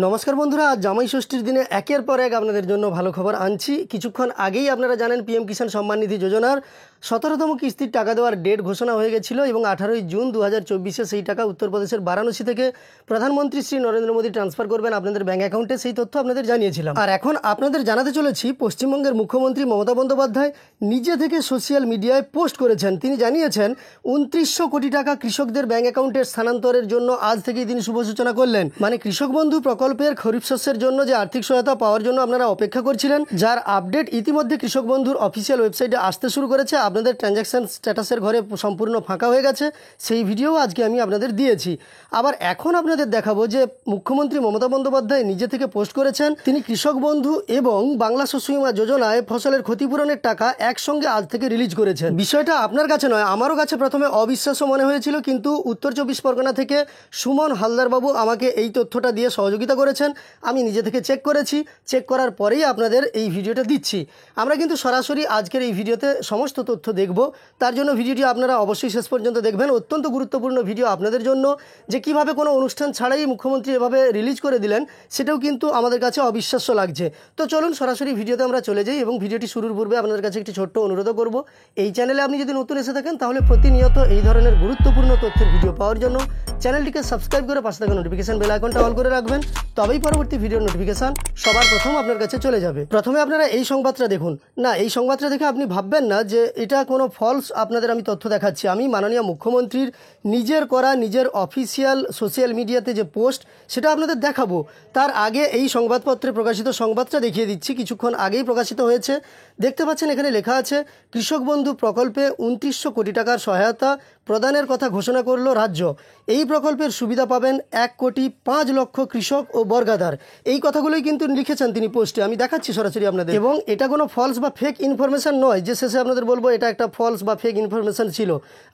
নমস্কার বন্ধুরা, আজ জামাই ষষ্ঠীর দিনে একের পর এক আপনাদের জন্য ভালো খবর আনছি। কিছুক্ষণ আগেই আপনারা জানেন পিএম কিষাণ সম্মান নিধি যোজনার 17তম কিস্তির টাকা দেওয়ার ডেট ঘোষণা হয়ে গেছিল এবং 18ই জুন 2024 সেই টাকা উত্তরপ্রদেশের বারাণসী থেকে প্রধানমন্ত্রী শ্রী নরেন্দ্র মোদী ট্রান্সফার করবেন আপনাদের ব্যাঙ্ক অ্যাকাউন্টে। সেই তথ্য আপনাদের জানিয়েছিলাম। আর এখন আপনাদের জানাতে চলেছি পশ্চিমবঙ্গের মুখ্যমন্ত্রী মমতা বন্দ্যোপাধ্যায় নিজে থেকে সোশ্যাল মিডিয়ায় পোস্ট করেছেন। তিনি জানিয়েছেন 2900 কোটি টাকা কৃষকদের ব্যাঙ্ক অ্যাকাউন্টে স্থানান্তরের জন্য আজ থেকেই তিনি শুভ সূচনা করলেন। মানে কৃষক বন্ধু প্রকল্পের খরিফ শস্যের জন্য যে আর্থিক সহায়তা পাওয়ার জন্য আপনারা অপেক্ষা করছিলেন, যার আপডেট ইতিমধ্যে কৃষক বন্ধুর অফিসিয়াল ওয়েবসাইটে আসতে শুরু করেছে। আপনাদের ট্রানজ্যাকশন স্ট্যাটাসের ঘরে সম্পূর্ণ ফাঁকা হয়ে গেছে, সেই ভিডিও আজকে আমি আপনাদের দিয়েছি। আবার এখন আপনাদের দেখাবো যে মুখ্যমন্ত্রী মমতা বন্দ্যোপাধ্যায় নিজে থেকে পোস্ট করেছেন তিনি কৃষক বন্ধু এবং বাংলা শস্য বীমা যোজনায় ফসলের ক্ষতিপূরণের টাকা একসঙ্গে আজ থেকে রিলিজ করেছেন। বিষয়টা আপনার কাছে নয়, আমারও কাছে প্রথমে অবিশ্বাস্য মনে হয়েছিল, কিন্তু উত্তর 24 পরগনা থেকে সুমন হালদারবাবু আমাকে এই তথ্যটা দিয়ে সহযোগিতা করেছেন। আমি নিজে থেকে চেক করেছি, চেক করার পরেই আপনাদের এই ভিডিওটা দিচ্ছি। আমরা কিন্তু সরাসরি আজকের এই ভিডিওতে সমস্ত তথ্য দেখব, তার জন্য ভিডিওটি আপনারা অবশ্যই শেষ পর্যন্ত দেখবেন। অত্যন্ত গুরুত্বপূর্ণ ভিডিও আপনাদের জন্য, যে কিভাবে কোনো অনুষ্ঠান ছাড়াই মুখ্যমন্ত্রী এভাবে রিলিজ করে দিলেন সেটাও কিন্তু আমাদের কাছে অবিশ্বাস্য লাগছে। তো চলুন সরাসরি ভিডিওতে আমরা চলে যাই এবং ভিডিওটি শুরুর পূর্বে আপনাদের কাছে একটি ছোট্ট অনুরোধ করব, এই চ্যানেলে আপনি যদি নতুন এসে থাকেন তাহলে প্রতিনিয়ত এই ধরনের গুরুত্বপূর্ণ তথ্যের ভিডিও পাওয়ার জন্য চ্যানেলটিকে সাবস্ক্রাইব করে পাশে থাকা নোটিফিকেশন বেল আইকনটা অন করে রাখবেন, তবেই পরবর্তী ভিডিওর নোটিফিকেশন সবার প্রথম আপনার কাছে চলে যাবে। প্রথমে আপনারা এই সংবাদটা দেখুন। না, এই সংবাদটা দেখে আপনি ভাববেন না যে এটা কোনো ফলস আপনাদের আমি তথ্য দেখাচ্ছি। আমি মাননীয় মুখ্যমন্ত্রীর নিজের করা নিজের অফিসিয়াল সোশ্যাল মিডিয়াতে যে পোস্ট সেটা আপনাদের দেখাবো। তার আগে এই সংবাদপত্রে প্রকাশিত সংবাদটা দেখিয়ে দিচ্ছি, কিছুক্ষণ আগেই প্রকাশিত হয়েছে। দেখতে পাচ্ছেন এখানে লেখা আছে কৃষক বন্ধু প্রকল্পে 2900 কোটি টাকার সহায়তা প্রদানের কথা ঘোষণা করল রাজ্য। এই প্রকল্পের সুবিধা পাবেন 1,05,00,000 কৃষক ও বর্গাদার। এই কথাগুলোই কিন্তু লিখেছেন তিনি পোস্টে, আমি দেখাচ্ছি সরাসরি আপনাদের। এবং এটা কোনো ফলস বা ফেক ইনফরমেশন নয় যে শেষে আপনাদের বলবো এটা একটা ফলস বা ফেক ইনফরমেশন ছিল।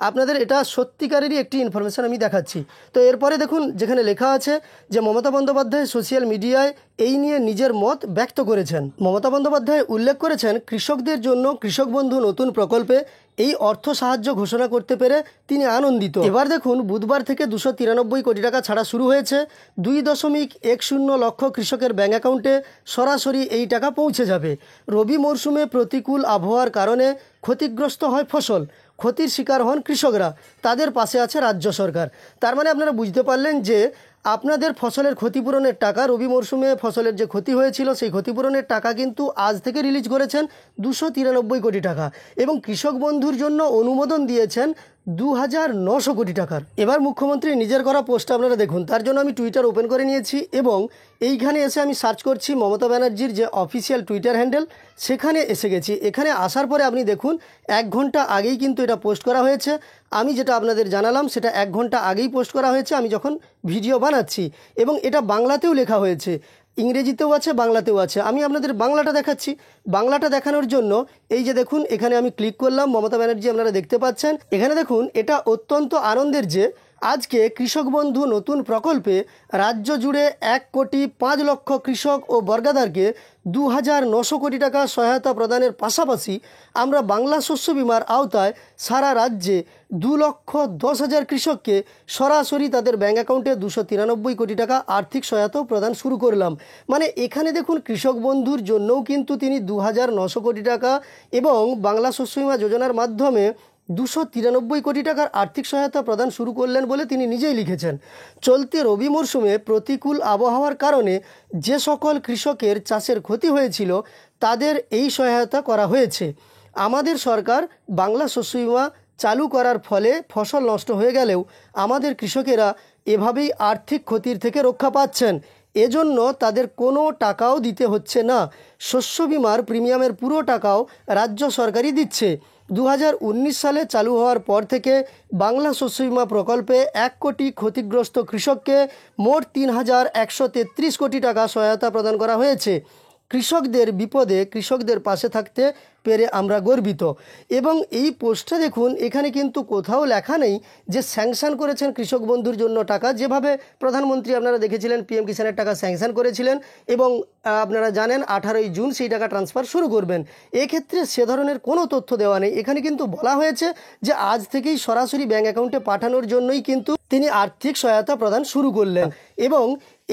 আপনাদের এটা সত্যিকারেরই একটি ইনফরমেশন আমি দেখাচ্ছি। তো এরপরে দেখুন যেখানে লেখা আছে যে মমতা বন্দ্যোপাধ্যায় সোশ্যাল মিডিয়ায় এই নিয়ে নিজের মত ব্যক্ত করেছেন। মমতা বন্দ্যোপাধ্যায় উল্লেখ করেছেন কৃষকদের জন্য কৃষক বন্ধু নতুন প্রকল্পে এই অর্থ সাহায্য ঘোষণা করতে পেরে তিনি আনন্দিত। এবার দেখুন বুধবার থেকে 293 কোটি টাকা ছাড়া শুরু হয়েছে। 2.10 লক্ষ কৃষকের ব্যাঙ্ক অ্যাকাউন্টে সরাসরি এই টাকা পৌঁছে যাবে। রবি মরশুমে প্রতিকূল আবহাওয়ার কারণে ক্ষতিগ্রস্ত হয় ফসল, ক্ষতির শিকার হন কৃষকরা, তাদের পাশে আছে রাজ্য সরকার। তার মানে আপনারা বুঝতে পারলেন যে আপনাদের ফসলের ক্ষতিপূরণের টাকা, রবি মরশুমে ফসলের যে ক্ষতি হয়েছিল সেই ক্ষতিপূরণের টাকা কিন্তু আজ থেকে রিলিজ করেছেন 293 কোটি টাকা এবং কৃষক বন্ধুর জন্য অনুমোদন দিয়েছেন 2,900 কোটি টাকার। এবার মুখ্যমন্ত্রী নিজের করা পোস্ট আপনারা দেখুন। তার জন্য আমি টুইটার ওপেন করে নিয়েছি এবং এইখানে এসে আমি সার্চ করছি মমতা ব্যানার্জির যে অফিসিয়াল টুইটার হ্যান্ডেল, সেখানে এসে গেছি। এখানে আসার পরে আপনি দেখুন 1 ঘন্টা আগেই কিন্তু এটা পোস্ট করা হয়েছে। আমি যেটা আপনাদের জানালাম সেটা 1 ঘন্টা আগেই পোস্ট করা হয়েছে আমি যখন ভিডিও বানাচ্ছি, এবং এটা বাংলাতেও লেখা হয়েছে, ইংরেজিতেও আছে, বাংলাতেও আছে। আমি আপনাদের বাংলাটা দেখাচ্ছি। বাংলাটা দেখানোর জন্য এই যে দেখুন এখানে আমি ক্লিক করলাম, মমতা ব্যানার্জি আপনারা দেখতে পাচ্ছেন। এখানে দেখুন এটা অত্যন্ত আনন্দের যে আজকে কৃষক বন্ধু নতুন প্রকল্পে রাজ্য জুড়ে 1,05,00,000 কৃষক ও বর্গাদারকে 2,900 কোটি টাকা সহায়তা প্রদানের পাশাপাশি আমরা বাংলা শস্য বীমার আওতায় সারা রাজ্যে 2,10,000 কৃষককে সরাসরি তাদের ব্যাঙ্ক অ্যাকাউন্টে 293 কোটি টাকা আর্থিক সহায়তা প্রদান শুরু করলাম। মানে এখানে দেখুন কৃষক বন্ধুর জন্যও কিন্তু তিনি 2,900 কোটি টাকা এবং বাংলা শস্য বীমা যোজনার মাধ্যমে 293 কোটি টাকার আর্থিক সহায়তা প্রদান শুরু করলেন বলে তিনি নিজেই লিখেছেন। চলতি রবি মরশুমে প্রতিকূল আবহাওয়ার কারণে যে সকল কৃষকের চাষের ক্ষতি হয়েছিল তাদের এই সহায়তা করা হয়েছে। আমাদের সরকার বাংলা শস্য বীমা চালু করার ফলে ফসল নষ্ট হয়ে গেলেও আমাদের কৃষকেরা এভাবেই আর্থিক ক্ষতির থেকে রক্ষা পাচ্ছেন। এজন্য তাদের কোনো টাকাও দিতে হচ্ছে না। শস্য বীমার প্রিমিয়ামের পুরো টাকাও রাজ্য সরকারই দিচ্ছে। 2019 সালে চালু হওয়ার পর থেকে বাংলা শস্য বীমা প্রকল্পে 1 কোটি ক্ষতিগ্রস্ত কৃষককে মোট 3,133 কোটি টাকা সহায়তা প্রদান করা হয়েছে। কৃষকদের বিপদে কৃষকদের পাশে থাকতে পেরে আমরা গর্বিত। এবং এই পোস্টটা দেখুন এখানে কিন্তু কোথাও লেখা নেই যে স্যাংশন করেছেন কৃষক বন্ধুর জন্য টাকা, যেভাবে প্রধানমন্ত্রী আপনারা দেখেছিলেন পিএম কিষাণের টাকা স্যাংশন করেছিলেন এবং আপনারা জানেন 18ই জুন সেই টাকা ট্রান্সফার শুরু করবেন। এক্ষেত্রে সে ধরনের কোনো তথ্য দেওয়া নেই। এখানে কিন্তু বলা হয়েছে যে আজ থেকেই সরাসরি ব্যাঙ্ক অ্যাকাউন্টে পাঠানোর জন্যই কিন্তু তিনি আর্থিক সহায়তা প্রদান শুরু করলেন। এবং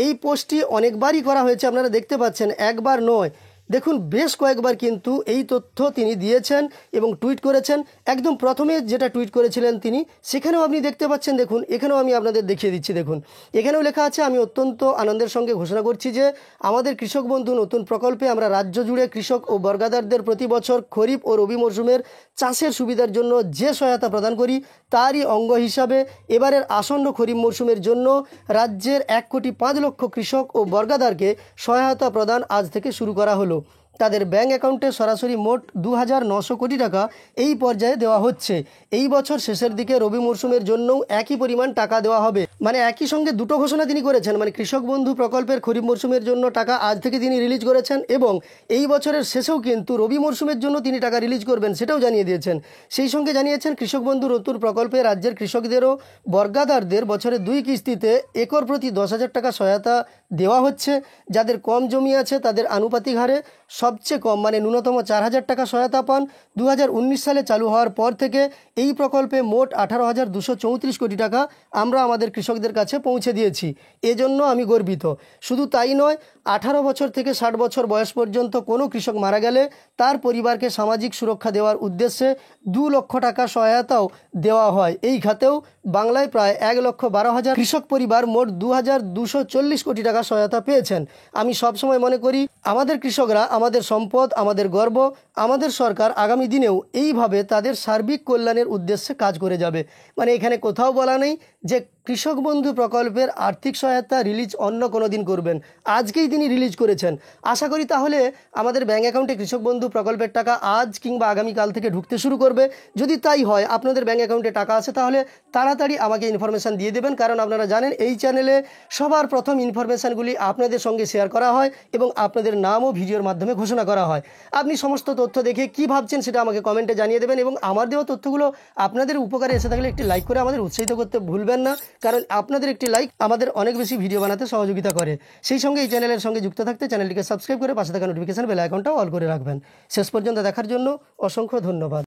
এই পোস্টটি অনেকবারই করা হয়েছে, আপনারা দেখতে পাচ্ছেন, একবার নয়, দেখুন বেশ কয়েকবার কিন্তু এই তথ্য তিনি দিয়েছেন এবং টুইট করেছেন। একদম প্রথমে যেটা টুইট করেছিলেন তিনি, সেখানেও আপনি দেখতে পাচ্ছেন, দেখুন এখানেও আমি আপনাদের দেখিয়ে দিচ্ছি, দেখুন এখানেও লেখা আছে, আমি অত্যন্ত আনন্দের সঙ্গে ঘোষণা করছি যে আমাদের কৃষক বন্ধু নতুন প্রকল্পে আমরা রাজ্য জুড়ে কৃষক ও বর্গাদারদের প্রতি বছর খরিফ ও রবি মরশুমের চাষের সুবিধার জন্য যে সহায়তা প্রদান করি তারই অঙ্গ হিসাবে এবারের আসন্ন খরিফ মরশুমের জন্য রাজ্যের 1,05,00,000 কৃষক ও বর্গাদারকে সহায়তা প্রদান আজ থেকে শুরু করা হলো। তাদের ব্যাঙ্ক অ্যাকাউন্টে সরাসরি মোট 2,900 কোটি টাকা এই পর্যায়ে দেওয়া হচ্ছে। এই বছর শেষের দিকে রবি মরশুমের জন্যও একই পরিমাণ টাকা দেওয়া হবে। মানে একই সঙ্গে দুটো ঘোষণা তিনি করেছেন, মানে কৃষক বন্ধু প্রকল্পের খরিফ মরশুমের জন্য টাকা আজ থেকে তিনি রিলিজ করেছেন এবং এই বছরের শেষেও কিন্তু রবি মরশুমের জন্য তিনি টাকা রিলিজ করবেন সেটাও জানিয়ে দিয়েছেন। সেই সঙ্গে জানিয়েছেন কৃষক বন্ধু নতুন প্রকল্পে রাজ্যের কৃষকদেরও বর্গাদারদের বছরে 2 কিস্তিতে একর প্রতি 10,000 টাকা সহায়তা দেওয়া হচ্ছে। যাদের কম জমি আছে তাদের আনুপাতিক হারে সবচেয়ে কম মানে ন্যূনতম 4,000 টাকা সহায়তা পান। 2019 সালে চালু হওয়ার পর থেকে এই প্রকল্পে মোট 18,234 কোটি টাকা আমরা আমাদের কৃষকদের কাছে পৌঁছে দিয়েছি। এজন্য আমি গর্বিত। শুধু তাই নয়, 18 বছর থেকে 60 বছর বয়স পর্যন্ত কোনো কৃষক মারা গেলে তার পরিবারকে সামাজিক সুরক্ষা দেওয়ার উদ্দেশ্যে 2 লক্ষ টাকা সহায়তাও দেওয়া হয়। এই খাতেও বাংলায় প্রায় 1,12,000 কৃষক পরিবার মোট 2,240 কোটি টাকা সহায়তা পেয়েছেন। আমি সবসময় মনে করি আমাদের কৃষকরা আমাদের সম্পদ, আমাদের গর্ব। আমাদের সরকার আগামী দিনেও এইভাবে তাদের সার্বিক কল্যাণের উদ্দেশ্যে কাজ করে যাবে। মানে এখানে কোথাও বলা নেই যে কৃষক বন্ধু প্রকল্পের আর্থিক সহায়তা রিলিজ অন্য কোনো দিন করবেন, আজকেই তিনি রিলিজ করেছেন। আশা করি তাহলে আমাদের ব্যাঙ্ক অ্যাকাউন্টে কৃষক বন্ধু প্রকল্পের টাকা আজ কিংবা আগামীকাল থেকে ঢুকতে শুরু করবে। যদি তাই হয়, আপনাদের ব্যাঙ্ক অ্যাকাউন্টে টাকা আছে, তাহলে তাড়াতাড়ি আমাকে ইনফরমেশান দিয়ে দেবেন, কারণ আপনারা জানেন এই চ্যানেলে সবার প্রথম ইনফরমেশানগুলি আপনাদের সঙ্গে শেয়ার করা হয় এবং আপনাদের নামও ভিডিওর মাধ্যমে ঘোষণা করা হয়। আপনি সমস্ত তথ্য দেখে কী ভাবছেন সেটা আমাকে কমেন্টে জানিয়ে দেবেন এবং আমার দেওয়া তথ্যগুলো আপনাদের উপকারে এসে থাকলে একটি লাইক করে আমাদের উৎসাহিত করতে ভুলবেন না, কারণ আপনাদের একটি লাইক আমাদের অনেক বেশি ভিডিও বানাতে সহযোগিতা করে। সেই সঙ্গে এই চ্যানেলের সঙ্গে যুক্ত থাকতে চ্যানেলটিকে সাবস্ক্রাইব করে পাশে থাকা নোটিফিকেশন বেল আইকনটাও অল করে রাখবেন। শেষ পর্যন্ত দেখার জন্য অসংখ্য ধন্যবাদ।